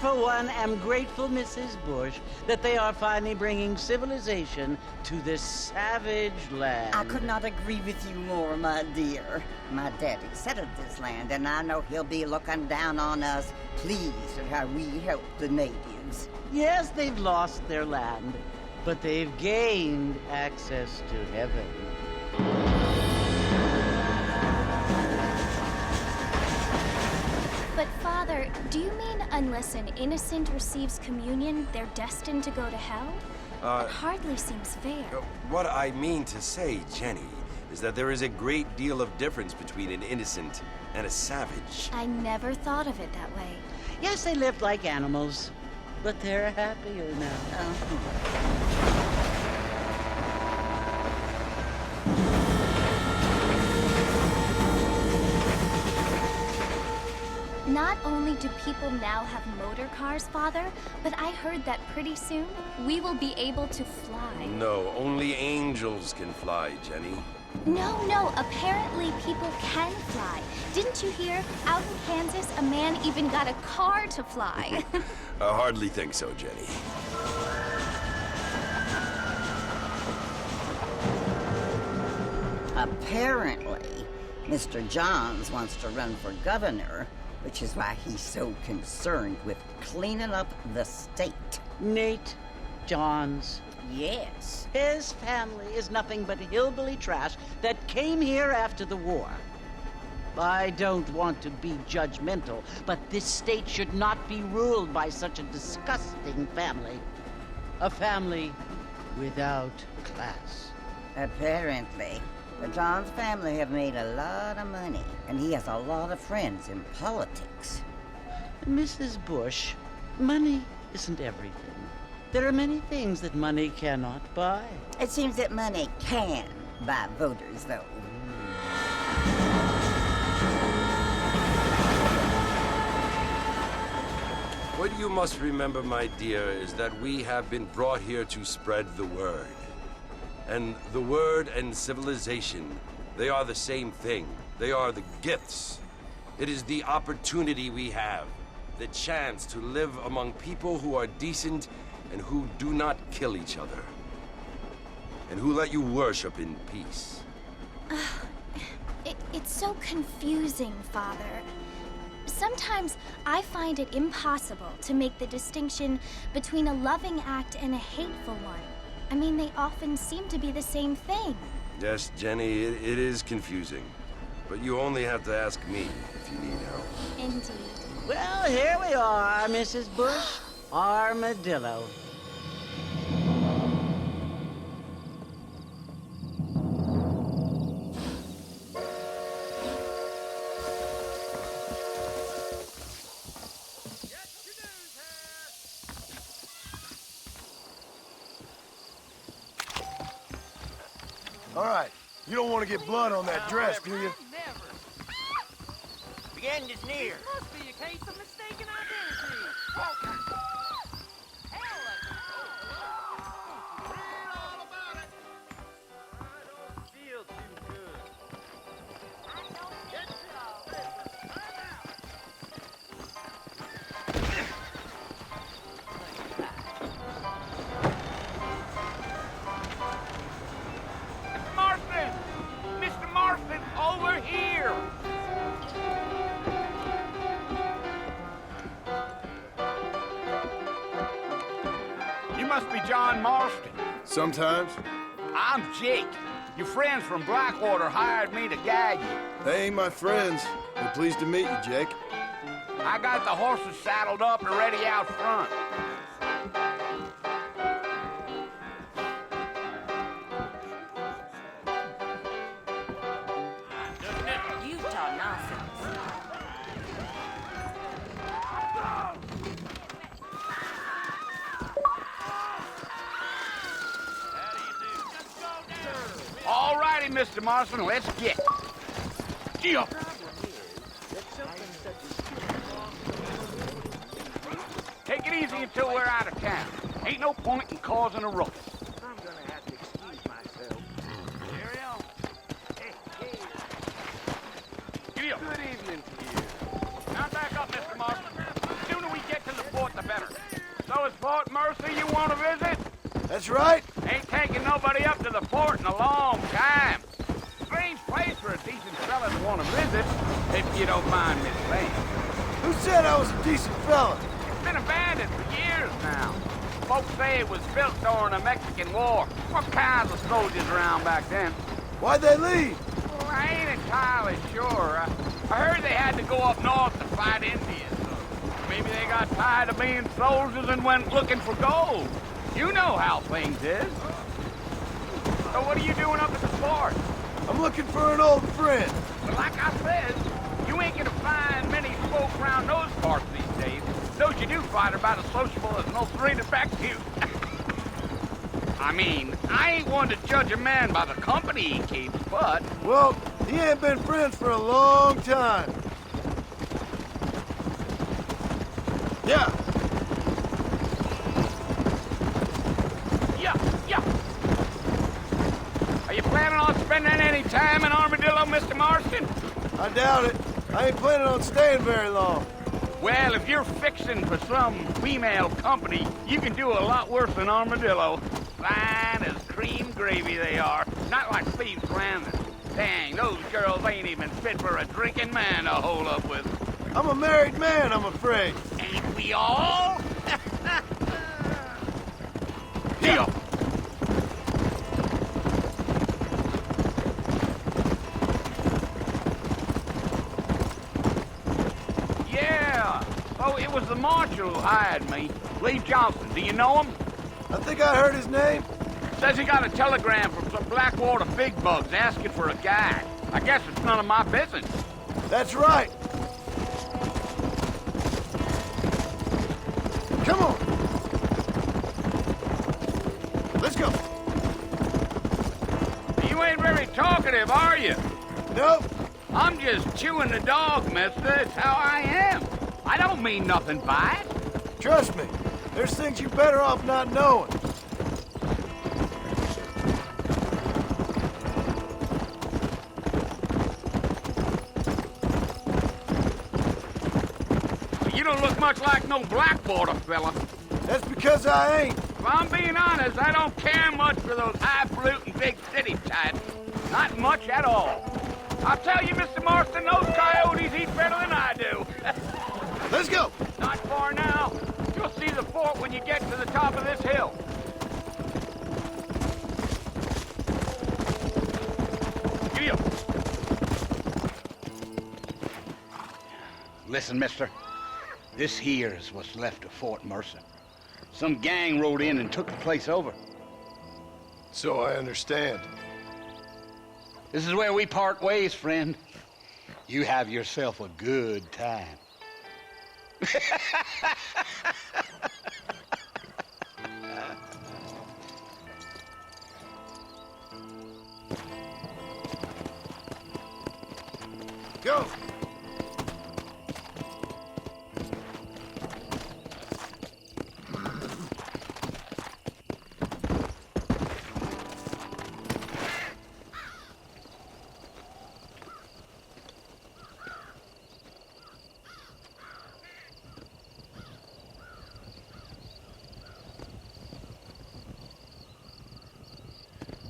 for one, am grateful, Mrs. Bush, that they are finally bringing civilization to this savage land. I could not agree with you more, my dear. My daddy settled this land, and I know he'll be looking down on us, pleased at how we help the natives. Yes, they've lost their land, but they've gained access to heaven. But Father, do you mean unless an innocent receives communion, they're destined to go to hell? That hardly seems fair. What I mean to say, Jenny, is that there is a great deal of difference between an innocent and a savage. I never thought of it that way. Yes, they lived like animals, but they're happier now. Not only do people now have motor cars, Father, but I heard that pretty soon we will be able to fly. No, only angels can fly, Jenny. No, apparently people can fly. Didn't you hear? Out in Kansas, a man even got a car to fly. I hardly think so, Jenny. Apparently, Mr. Johns wants to run for governor, which is why he's so concerned with cleaning up the state. Nate Johns. Yes. His family is nothing but hillbilly trash that came here after the war. I don't want to be judgmental, but this state should not be ruled by such a disgusting family. A family without class. Apparently. The Johns family have made a lot of money, and he has a lot of friends in politics. Mrs. Bush, money isn't everything. There are many things that money cannot buy. It seems that money can buy voters, though. What you must remember, my dear, is that we have been brought here to spread the word. And the word and civilization, they are the same thing. They are the gifts. It is the opportunity we have, the chance to live among people who are decent and who do not kill each other, and who let you worship in peace. It's so confusing, Father. Sometimes I find it impossible to make the distinction between a loving act and a hateful one. I mean, they often seem to be the same thing. Yes, Jenny, it is confusing. But you only have to ask me if you need help. Indeed. Well, here we are, Mrs. Bush. Armadillo. All right, you don't want to get blood on that dress, do you? Never. The end is near. Must be a case of mistaken identity. Hell, read all about it. I don't feel too good. I don't get it all. Find out. Marston! Mr. Marston, over here! You must be John Marston. Sometimes. I'm Jake. Your friends from Blackwater hired me to guide you. They ain't my friends. We're pleased to meet you, Jake. I got the horses saddled up and ready out front. Utah nonsense. All righty, Mr. Marston, let's get. Yeah. Take it easy until we're out of town. Ain't no point in causing a ruckus. I'm gonna have to excuse myself. Carry on. Good evening to you. Now back up, Mr. Marston. The sooner we get to the fort, the better. So it's Fort Mercy you want to visit? That's right. Ain't taking nobody up to the fort in a long time. Strange place for a decent fella to want to visit, if you don't mind me saying. Who said I was a decent fella? It's been abandoned for years now. Folks say it was built during the Mexican War. What kinds of soldiers around back then? Why'd they leave? Well, I ain't entirely sure. I heard they had to go up north to fight Indians. Maybe they got tired of being soldiers and went looking for gold. You know how things is. So what are you doing up at the fort? I'm looking for an old friend. But like I said, you ain't gonna find many folk around those parts these days. Those you do find are about as sociable as an old serrated back you. I mean, I ain't one to judge a man by the company he keeps, but... Well, he ain't been friends for a long time. Yeah. Yeah. Are you planning on spending any time in Armadillo, Mr. Marston? I doubt it. I ain't planning on staying very long. Well, if you're fixing for some female company, you can do a lot worse than Armadillo. Fine as cream gravy they are. Not like Steve's Landing. Dang, those girls ain't even fit for a drinking man to hold up with. I'm a married man, I'm afraid. Ain't we all? Deal. Yeah. Oh, it was the marshal who hired me. Lee Johnson. Do you know him? I think I heard his name. Says he got a telegram from some Blackwater big bugs asking for a guide. I guess it's none of my business. That's right. Come on. Let's go. You ain't very talkative, are you? Nope. I'm just chewing the dog, mister. It's how I am. I don't mean nothing by it. Trust me. There's things you're better off not knowing. You don't look much like no Blackwater fella. That's because I ain't. If I'm being honest, I don't care much for those highfalutin big city types. Not much at all. I'll tell you, Mr. Marston, those coyotes eat better than I do. Let's go. Not far now. You'll see the fort when you get to the top of this hill. Giddy up. Listen, mister. This here is what's left of Fort Mercer. Some gang rode in and took the place over. So I understand. This is where we part ways, friend. You have yourself a good time. Go.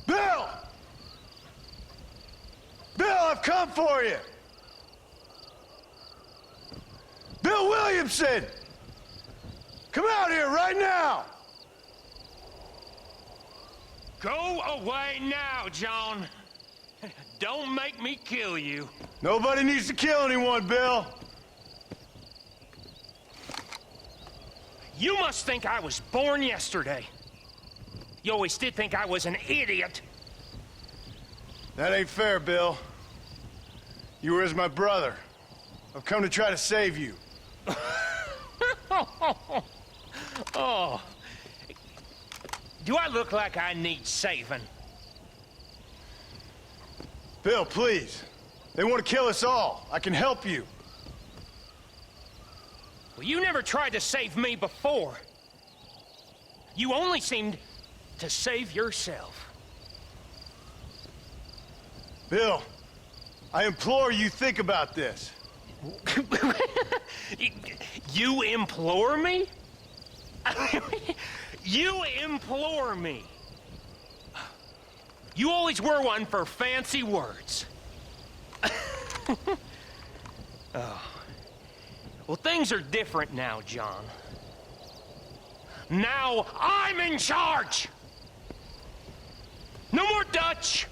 Bill! Bill, I've come for you! Bill Williamson! Come out here right now! Go away now, John. Don't make me kill you. Nobody needs to kill anyone, Bill. You must think I was born yesterday. You always did think I was an idiot. That ain't fair, Bill. You were as my brother. I've come to try to save you. Oh. Do I look like I need saving? Bill, please. They want to kill us all. I can help you. Well, you never tried to save me before. You only seemed to save yourself. Bill, I implore you think about this. You implore me? You implore me. You always were one for fancy words. Oh. Well, things are different now, John. Now I'm in charge! No more Dutch!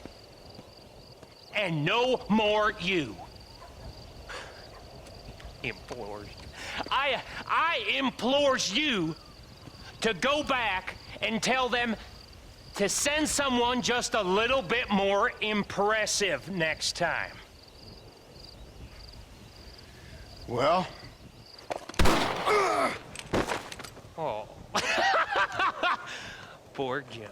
And no more you. Implores. I implores you to go back and tell them to send someone just a little bit more impressive next time. Well? Oh. Poor John.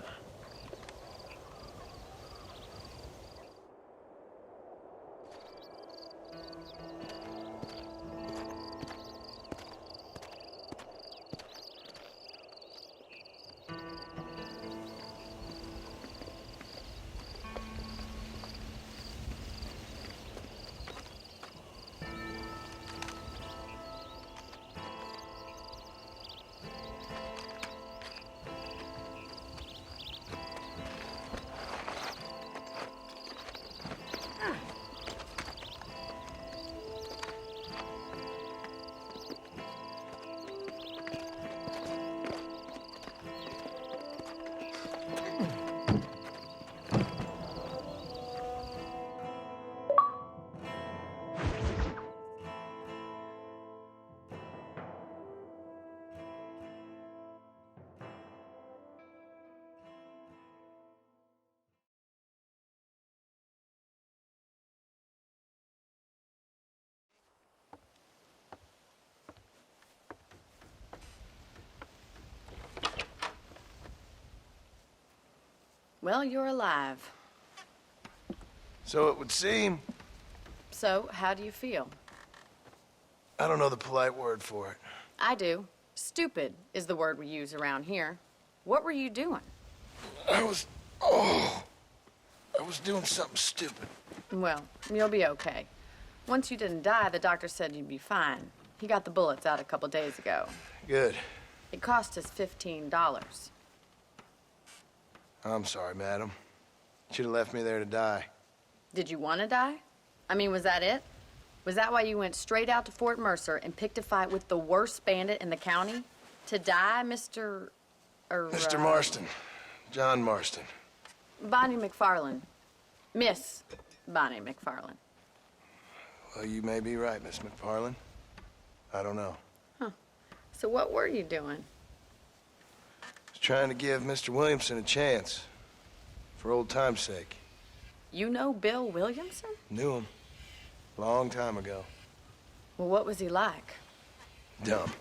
Well, you're alive. So it would seem. So, how do you feel? I don't know the polite word for it. I do. Stupid is the word we use around here. What were you doing? I was doing something stupid. Well, you'll be okay. Once you didn't die, the doctor said you'd be fine. He got the bullets out a couple days ago. Good. It cost us $15. I'm sorry, madam. Should have left me there to die. Did you want to die? I mean, was that it? Was that why you went straight out to Fort Mercer and picked a fight with the worst bandit in the county? To die, Mr. Mr. Marston. John Marston. Bonnie McFarland. Miss Bonnie McFarland. Well, you may be right, Miss McFarland. I don't know. So what were you doing? I was trying to give Mr. Williamson a chance. For old time's sake. You know Bill Williamson? Knew him. Long time ago. Well, what was he like? Dumb.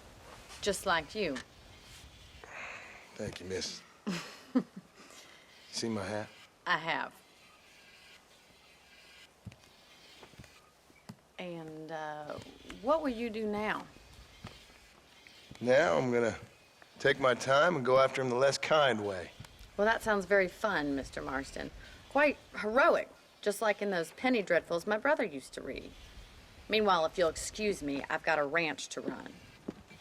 Just like you. Thank you, miss. See my hat? I have. And, what will you do now? Now I'm gonna take my time and go after him the less kind way. Well, that sounds very fun, Mr. Marston. Quite heroic, just like in those penny dreadfuls my brother used to read. Meanwhile, if you'll excuse me, I've got a ranch to run.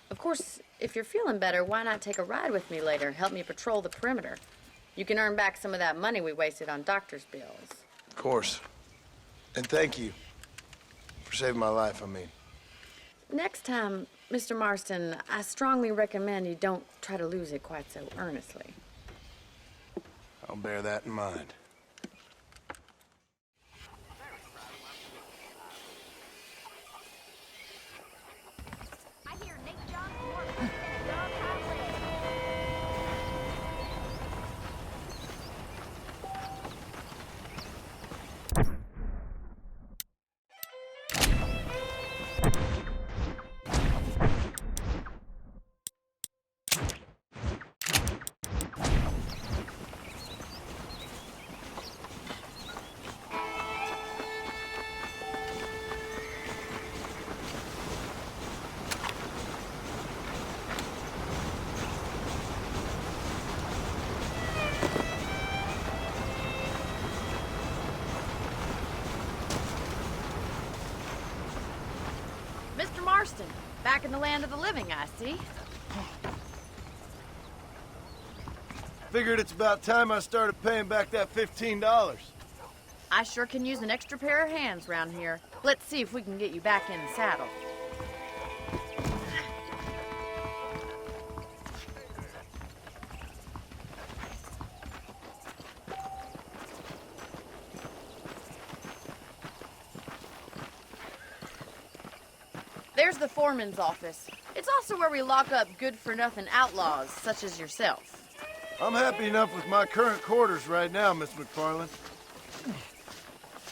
Of course, if you're feeling better, why not take a ride with me later? Help me patrol the perimeter. You can earn back some of that money we wasted on doctor's bills. Of course. And thank you for saving my life, I mean. Next time, Mr. Marston, I strongly recommend you don't try to lose it quite so earnestly. I'll bear that in mind. I hear Nate John Morton said Dog Highway. Mr. Marston, back in the land of the living, I see. Figured it's about time I started paying back that $15. I sure can use an extra pair of hands around here. Let's see if we can get you back in the saddle. There's the foreman's office. It's also where we lock up good-for-nothing outlaws, such as yourself. I'm happy enough with my current quarters right now, Miss McFarland.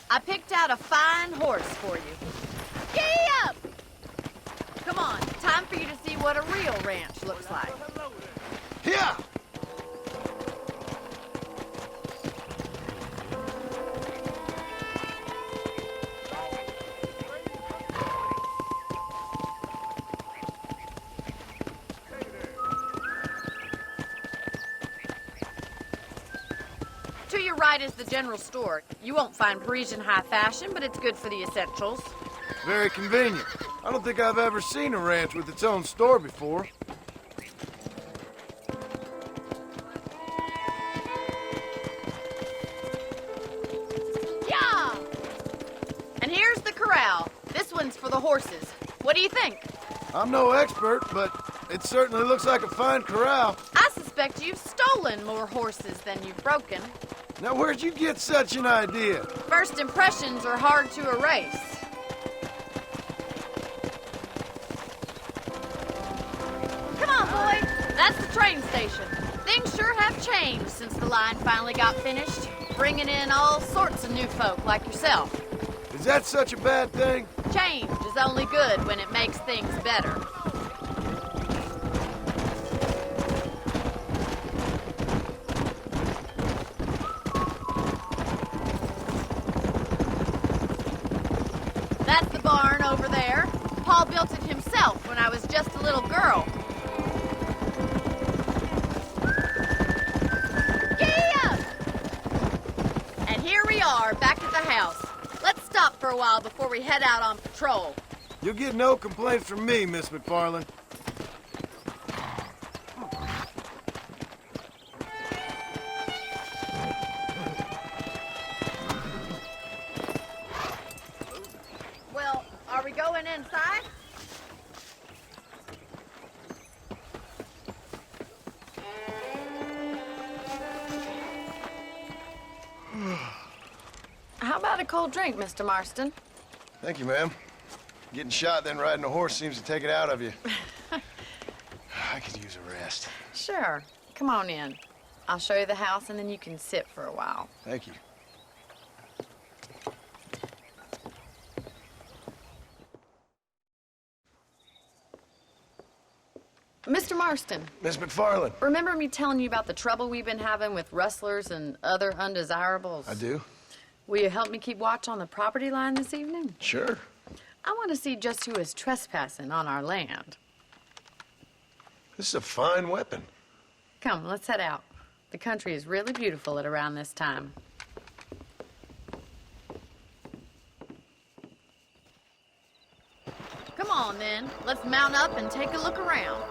I picked out a fine horse for you. Giddy up! Come on, time for you to see what a real ranch looks like. Yeah! To your right is the general store. You won't find Parisian high fashion, but it's good for the essentials. Very convenient. I don't think I've ever seen a ranch with its own store before. Yeah! And here's the corral. This one's for the horses. What do you think? I'm no expert, but it certainly looks like a fine corral. I suspect you've stolen more horses than you've broken. Now, where'd you get such an idea? First impressions are hard to erase. Come on, boy. That's the train station. Things sure have changed since the line finally got finished, bringing in all sorts of new folk like yourself. Is that such a bad thing? Change is only good when it makes things better. That's the barn over there. Paul built it himself when I was just a little girl. Giddy up! And here we are, back at the house. Let's stop for a while before we head out on patrol. You'll get no complaints from me, Miss McFarland. Well, are we going inside? How about a cold drink, Mr. Marston? Thank you, ma'am. Getting shot, then riding a horse seems to take it out of you. I could use a rest. Sure. Come on in. I'll show you the house, and then you can sit for a while. Thank you. Mr. Marston, Miss McFarland. remember me telling you about the trouble we've been having with rustlers and other undesirables? I do. Will you help me keep watch on the property line this evening? Sure. I want to see just who is trespassing on our land. This is a fine weapon. Come, let's head out. The country is really beautiful at around this time. Come on, then. Let's mount up and take a look around.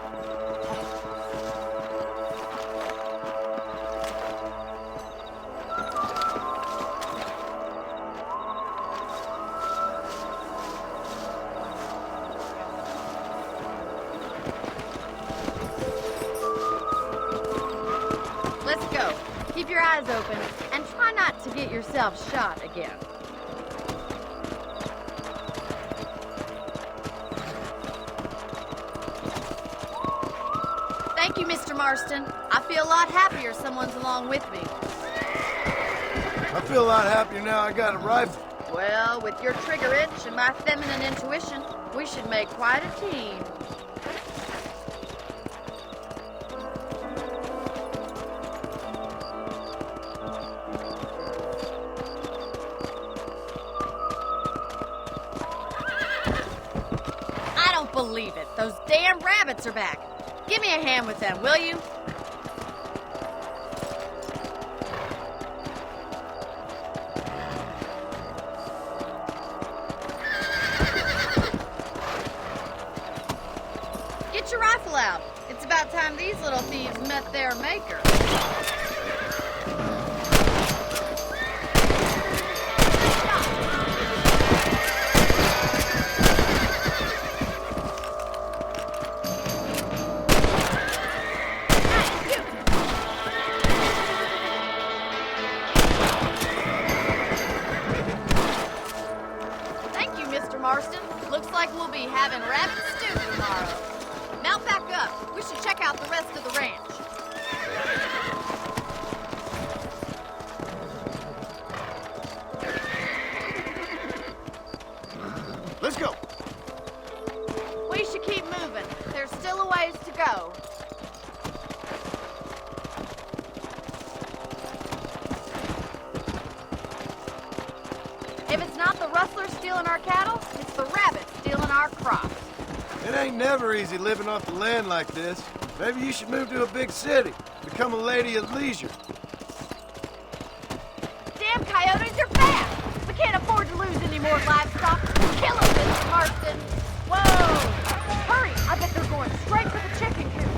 Let's go. Keep your eyes open and try not to get yourself shot again. Thank you, Mr. Marston. I feel a lot happier someone's along with me. I feel a lot happier now I got a rifle. Well, with your trigger itch and my feminine intuition, we should make quite a team. I don't believe it. Those damn rabbits are back. Give me a hand with them, will you? Get your rifle out. It's about time these little thieves met their maker. be having rabbit stew tomorrow. Mount back up. We should check out the rest of the ranch. Let's go. We should keep moving. There's still a ways to go. If it's not the rustlers stealing our cattle, it's the rabbits stealing our crops. It ain't never easy living off the land like this. Maybe you should move to a big city. Become a lady of leisure. Damn coyotes are fast! We can't afford to lose any more livestock. Kill them, Mr. Marston! Whoa! Hurry! I bet they're going straight for the chicken coop.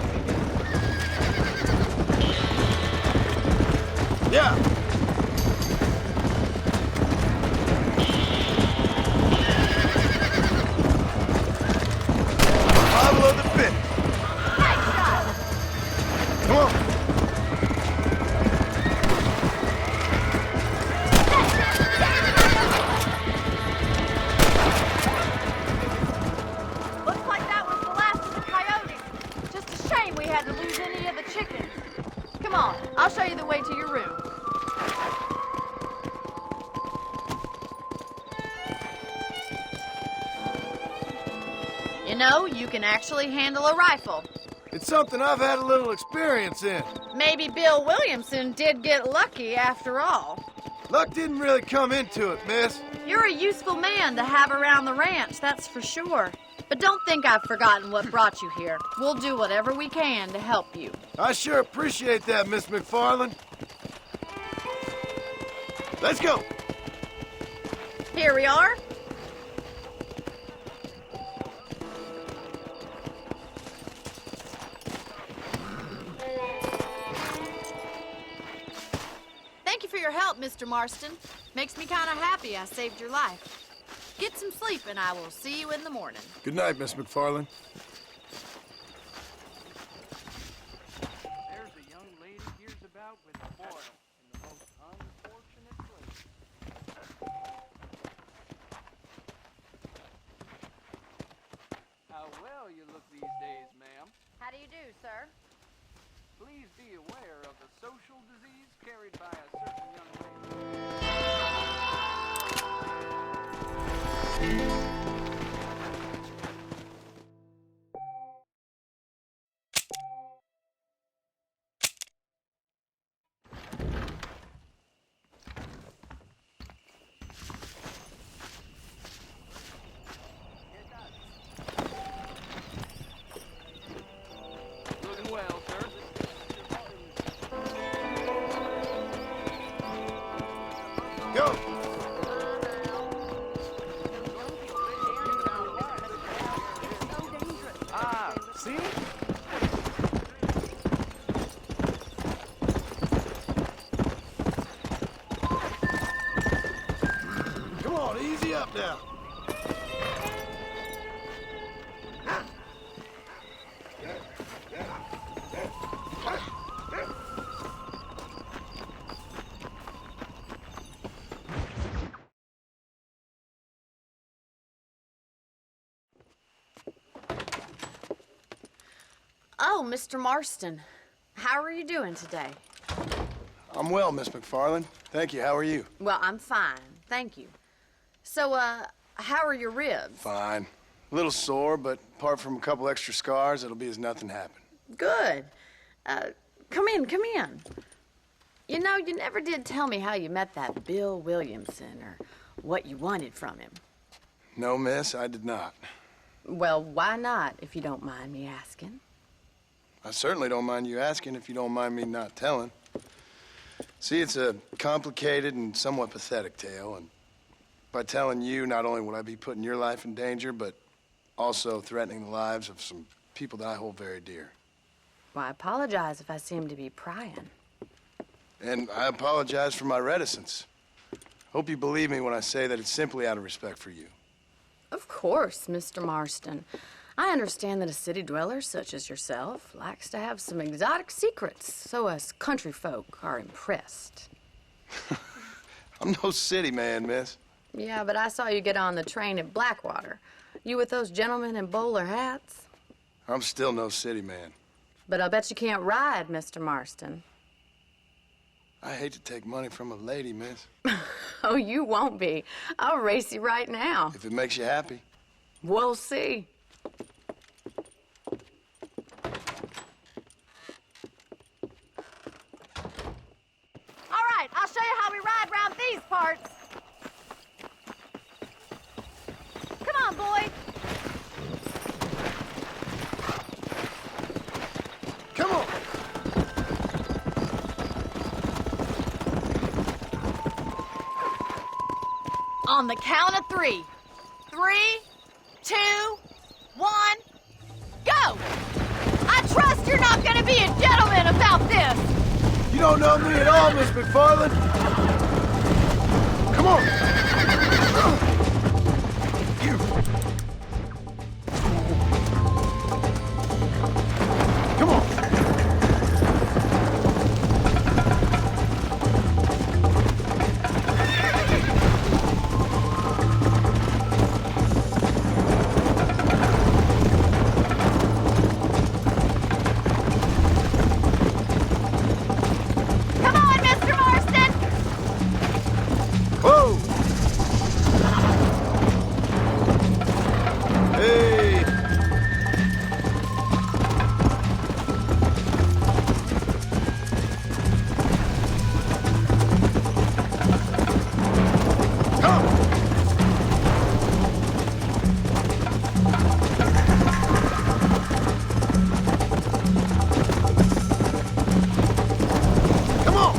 Yeah. Follow the pit. Nice shot! Come on. Looks like that was the last of the coyotes. Just a shame we had to lose any of the chickens. Come on, I'll show you the way to your room. You know, you can actually handle a rifle. It's something I've had a little experience in. Maybe Bill Williamson did get lucky after all. Luck didn't really come into it, miss. You're a useful man to have around the ranch, that's for sure. But don't think I've forgotten what brought you here. We'll do whatever we can to help you. I sure appreciate that, Miss McFarland. Let's go. Here we are. Thank you for your help, Mr. Marston. Makes me kind of happy I saved your life. Get some sleep and I will see you in the morning. Good night, Miss McFarland. There's a young lady hears about with a boil in the most unfortunate place. How well you look these days, ma'am. How do you do, sir? Please be aware of the social disease carried by a certain young lady. Looking well, sir. Go. Ah, see? Come on, easy up now. Oh, Mr. Marston. How are you doing today? I'm well, Miss McFarland. Thank you. How are you? Well, I'm fine. Thank you. So, how are your ribs? Fine. A little sore, but apart from a couple extra scars, it'll be as nothing happened. Good. Come in, come in. You know, you never did tell me how you met that Bill Williamson or what you wanted from him. No, miss, I did not. Well, why not, if you don't mind me asking? I certainly don't mind you asking if you don't mind me not telling. See, it's a complicated and somewhat pathetic tale, and by telling you, not only would I be putting your life in danger, but also threatening the lives of some people that I hold very dear. Well, I apologize if I seem to be prying. And I apologize for my reticence. Hope you believe me when I say that it's simply out of respect for you. Of course, Mr. Marston. I understand that a city dweller such as yourself likes to have some exotic secrets, so us country folk are impressed. I'm no city man, miss. Yeah, but I saw you get on the train at Blackwater. You with those gentlemen in bowler hats? I'm still no city man. But I'll bet you can't ride, Mr. Marston. I hate to take money from a lady, miss. Oh, you won't be. I'll race you right now. If it makes you happy. We'll see. All right, I'll show you how we ride around these parts. Come on, boy. Come on! On the count of 3. 3, 2, 1, go! I trust you're not gonna be a gentleman about this! You don't know me at all, Miss McFarland. Come on! You. Come on! Come on, Mr. Marston! Whoa! Hey! Come! Come on!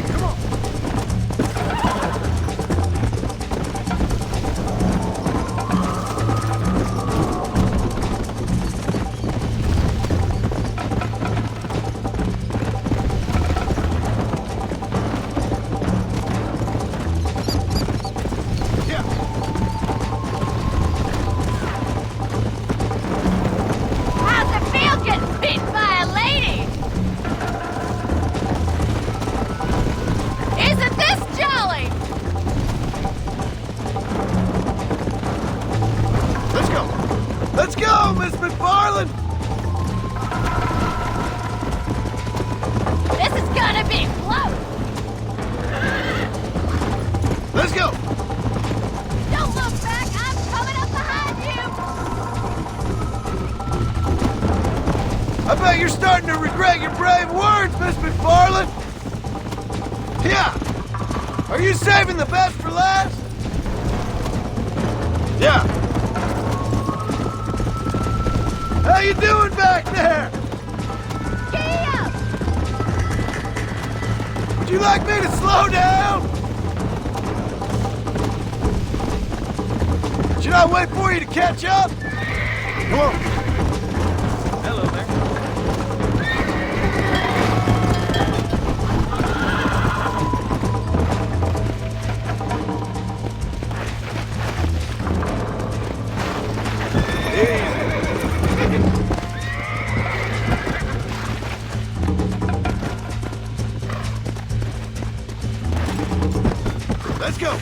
Come on! Yeah! How's it feel getting beaten by a lady? Isn't this jolly? Let's go! Let's go, Miss McFarland! This is gonna be close! Let's go! Don't look back, I'm coming up behind you! I bet you're starting to regret your brave words, Miss McFarland! Yeah! Are you saving the best for last? Yeah! How you doing back there? Giddy up! Would you like me to slow down? Should I wait for you to catch up? Come on. Hello there. Let's go.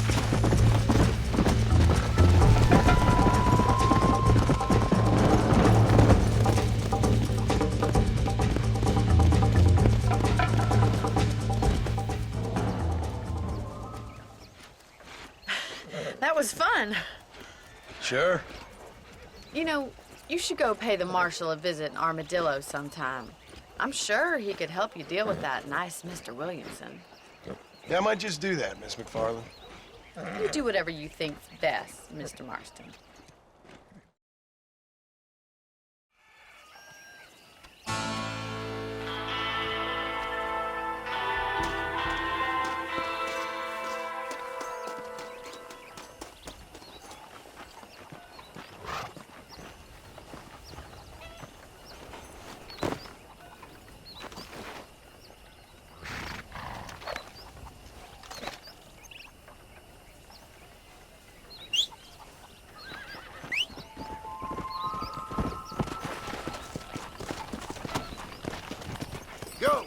That was fun. Sure. You know, you should go pay the marshal a visit in Armadillo sometime. I'm sure he could help you deal with that nice Mr. Williamson. Yeah, I might just do that, Miss McFarland. You do whatever you think's best, Mr. Marston. Go!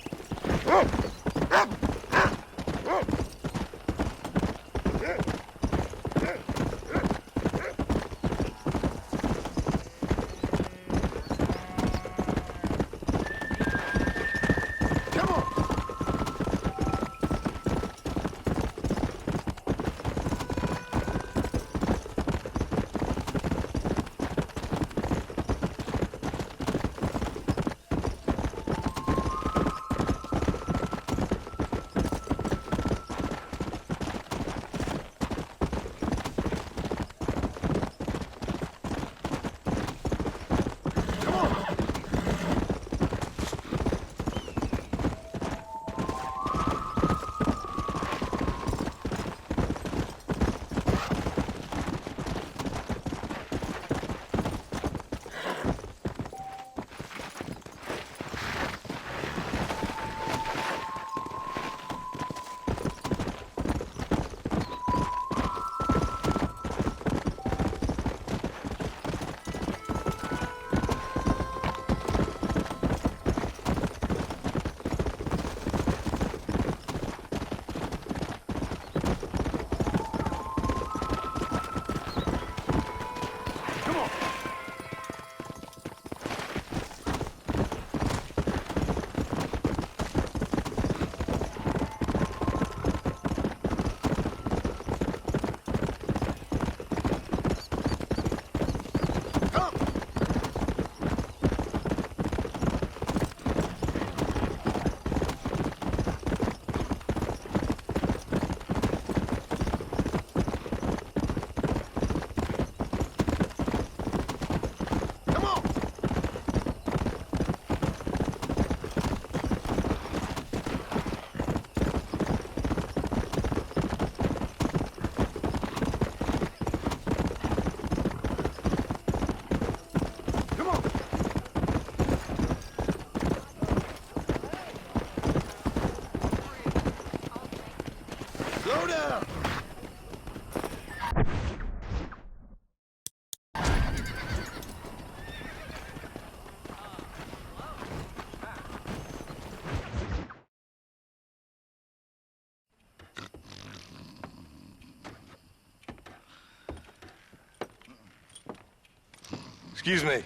Excuse me.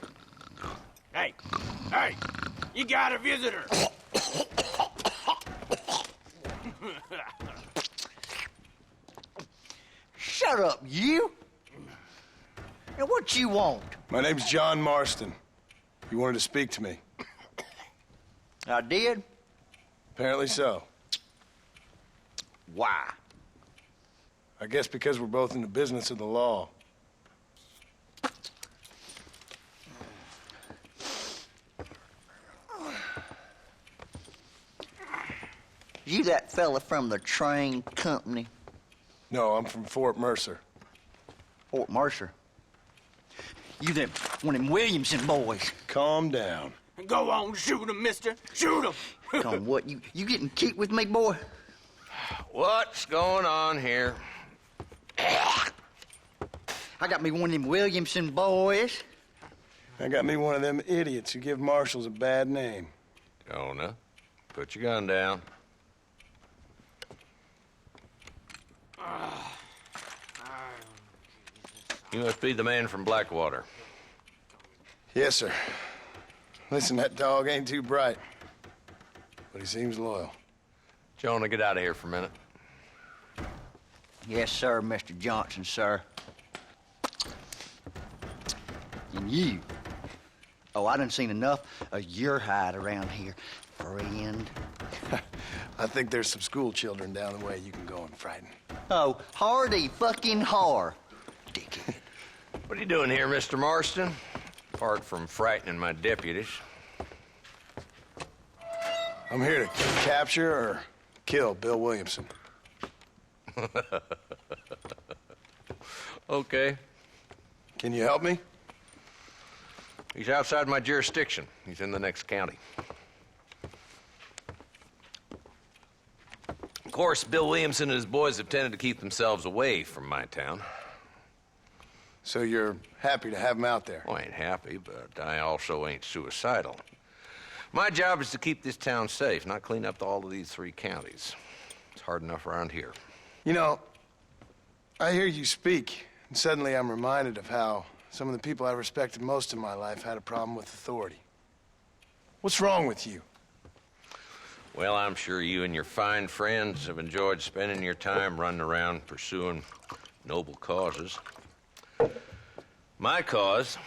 Hey, you got a visitor. Shut up, you! Now, what you want? My name's John Marston. You wanted to speak to me. I did? Apparently so. Why? I guess because we're both in the business of the law. You that fella from the train company? No, I'm from Fort Mercer. Fort Mercer? You them one of them Williamson boys? Calm down. Go on, shoot him, mister. Shoot him. Come on, what, you getting kicked with me, boy? What's going on here? I got me one of them Williamson boys. I got me one of them idiots who give marshals a bad name. Jonah, put your gun down. You must be the man from Blackwater. Yes, sir. Listen, that dog ain't too bright, but he seems loyal. Jonah, get out of here for a minute. Yes, sir, Mr. Johnson, sir. And you. Oh, I done seen enough of your hide around here, friend. I think there's some school children down the way you can go and frighten. Oh, hardy fucking har. Dickhead. What are you doing here, Mr. Marston? Apart from frightening my deputies. I'm here to capture or kill Bill Williamson. Okay. Can you help me? He's outside my jurisdiction. He's in the next county. Of course, Bill Williamson and his boys have tended to keep themselves away from my town. So you're happy to have him out there? Well, I ain't happy, but I also ain't suicidal. My job is to keep this town safe, not clean up all of these 3 counties. It's hard enough around here. You know, I hear you speak, and suddenly I'm reminded of how some of the people I respected most in my life had a problem with authority. What's wrong with you? Well, I'm sure you and your fine friends have enjoyed spending your time running around pursuing noble causes. My cause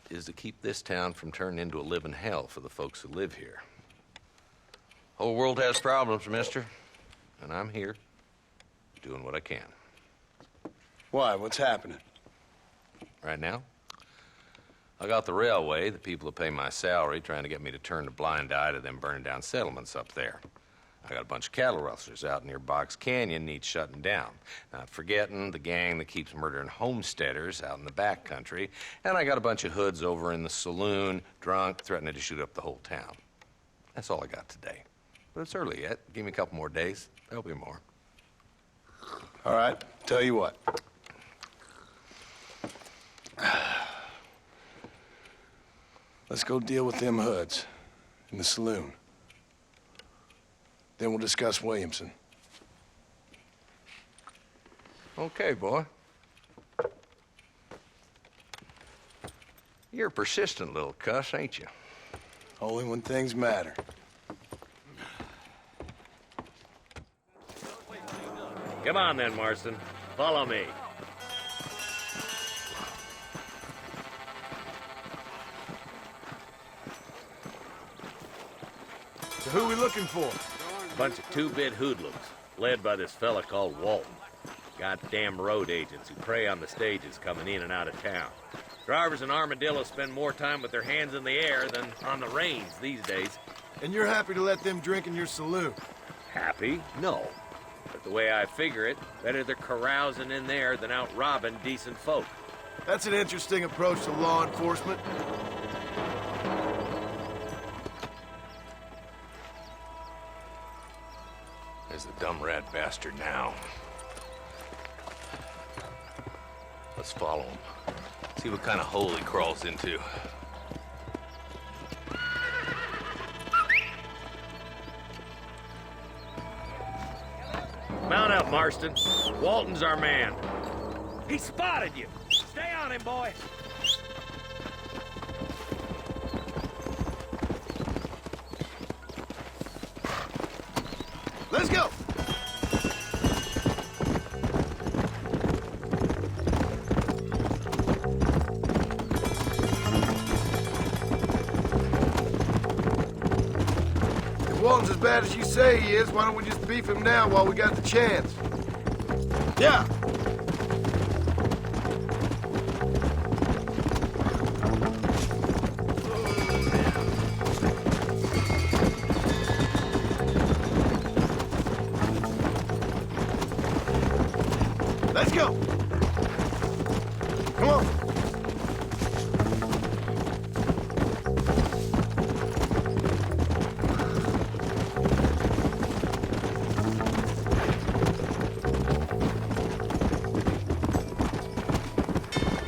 is to keep this town from turning into a living hell for the folks who live here. Whole world has problems, mister, and I'm here doing what I can. Why? What's happening? Right now, I got the railway, the people who pay my salary, trying to get me to turn a blind eye to them burning down settlements up there. I got a bunch of cattle rustlers out near Box Canyon needs shutting down. Not forgetting the gang that keeps murdering homesteaders out in the back country. And I got a bunch of hoods over in the saloon, drunk, threatening to shoot up the whole town. That's all I got today. But it's early yet. Give me a couple more days. There'll be more. All right, tell you what. Let's go deal with them hoods in the saloon. Then we'll discuss Williamson. Okay, boy. You're a persistent little cuss, ain't you? Only when things matter. Come on then, Marston. Follow me. So who are we looking for? A bunch of two-bit hoodlums, led by this fella called Walton. Goddamn road agents who prey on the stages coming in and out of town. Drivers in Armadillo spend more time with their hands in the air than on the reins these days. And you're happy to let them drink in your saloon? Happy? No. But the way I figure it, better they're carousing in there than out robbing decent folk. That's an interesting approach to law enforcement. There's the dumb rat bastard now. Let's follow him. See what kind of hole he crawls into. Mount up, Marston. Walton's our man. He spotted you. Stay on him, boy. Let's go! If Walton's as bad as you say he is, why don't we just beef him now while we got the chance? Yeah! Let's go! Come on!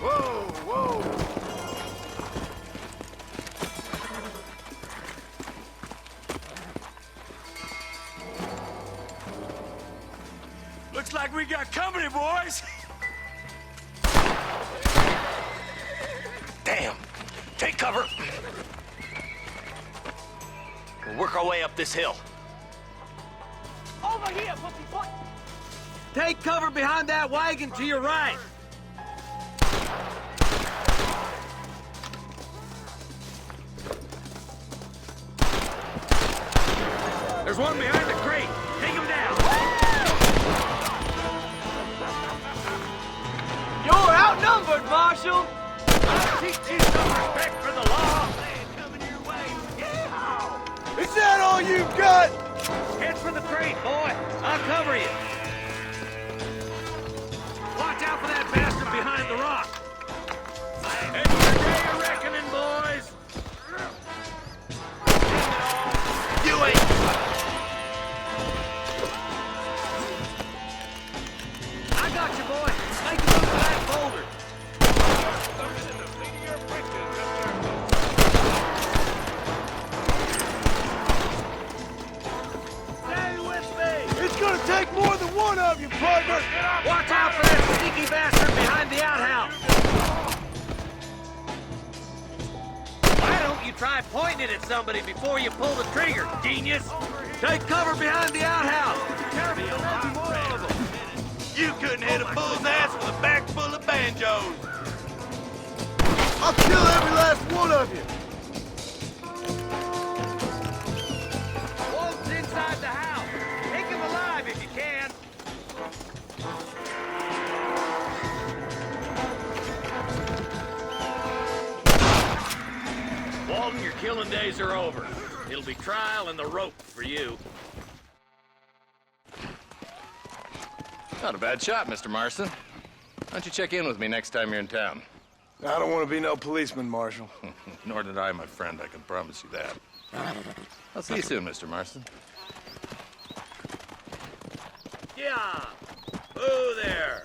Whoa, whoa! Looks like we got company, boys. Damn. Take cover. We'll work our way up this hill. Over here, pussy foot! Take cover behind that wagon to your right. There's one behind the crate. Take him down. You're outnumbered, Marshal. I'll teach you some respect for the law. Coming your way. Yeah. Is that all you've got? Head for the crate, boy. I'll cover you. Watch out for that bastard behind the rock. It's your day of reckoning, boys. You ain't. I got you, boy. Make a move for that boulder. Stay with me. It's gonna take more than one of you, partner! Watch out for that sneaky bastard behind the outhouse. Why don't you try pointing it at somebody before you pull the trigger, genius? Take cover behind the outhouse. Careful, there'll be more of them. You couldn't hit a bull's ass with a bag full of banjos. I'll kill every last one of you! Wolf's inside the house. Take him alive if you can. Walton, your killing days are over. It'll be trial and the rope for you. Not a bad shot, Mr. Marston. Why don't you check in with me next time you're in town? I don't want to be no policeman, Marshal. Nor did I, my friend. I can promise you that. I'll see you soon, Mr. Marston. Yeah. Whoa there.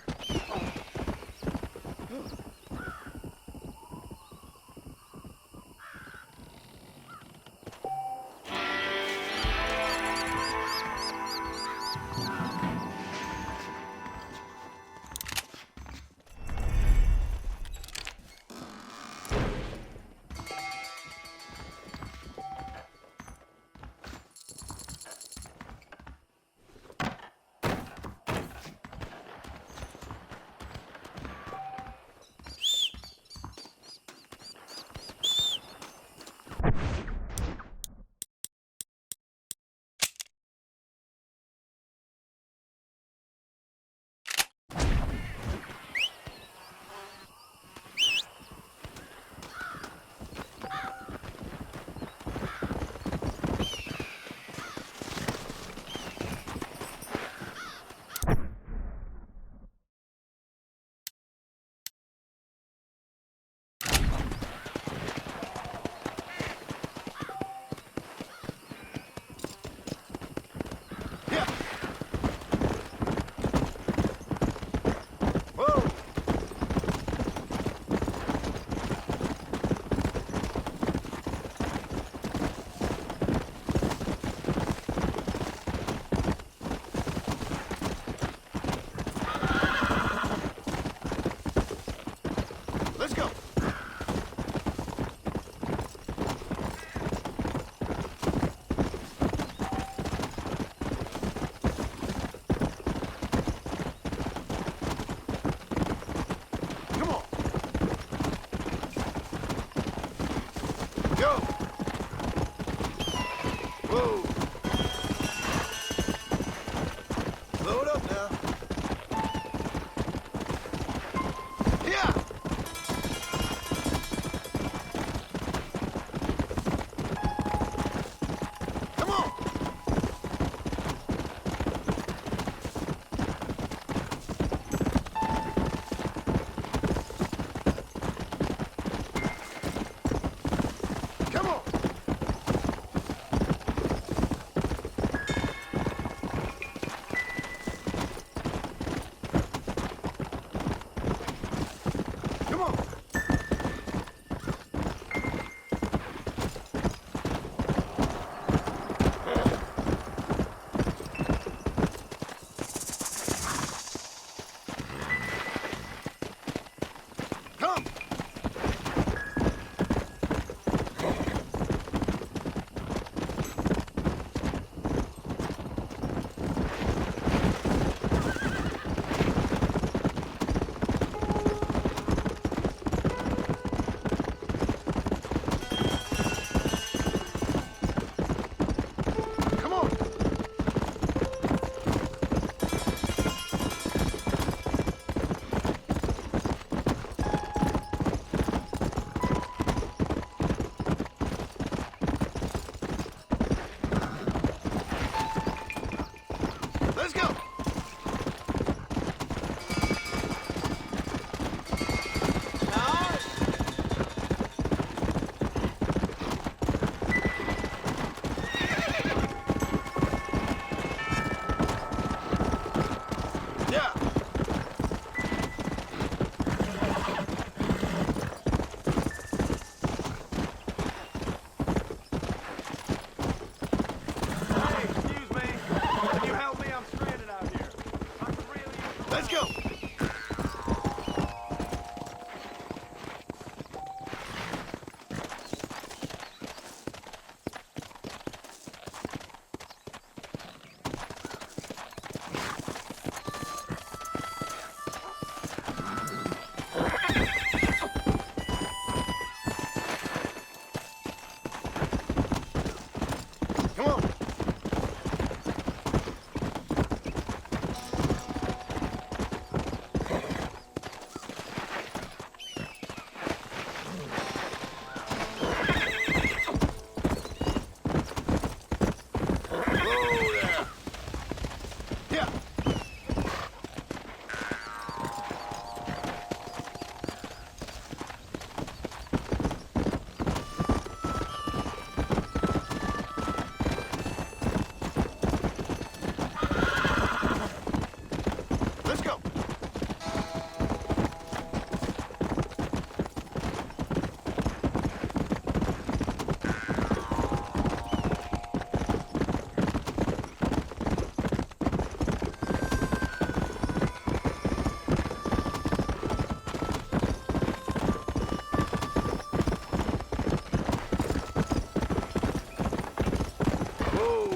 Whoa. Load up now. Yeah. Come on. Come on. Come on. Come. Come on. Let's go. Yeah. Hey, excuse me. Can you help me? I'm stranded out here. I could really use Let's go. Come on. Whoa there. Yeah. Let's go. Whoa.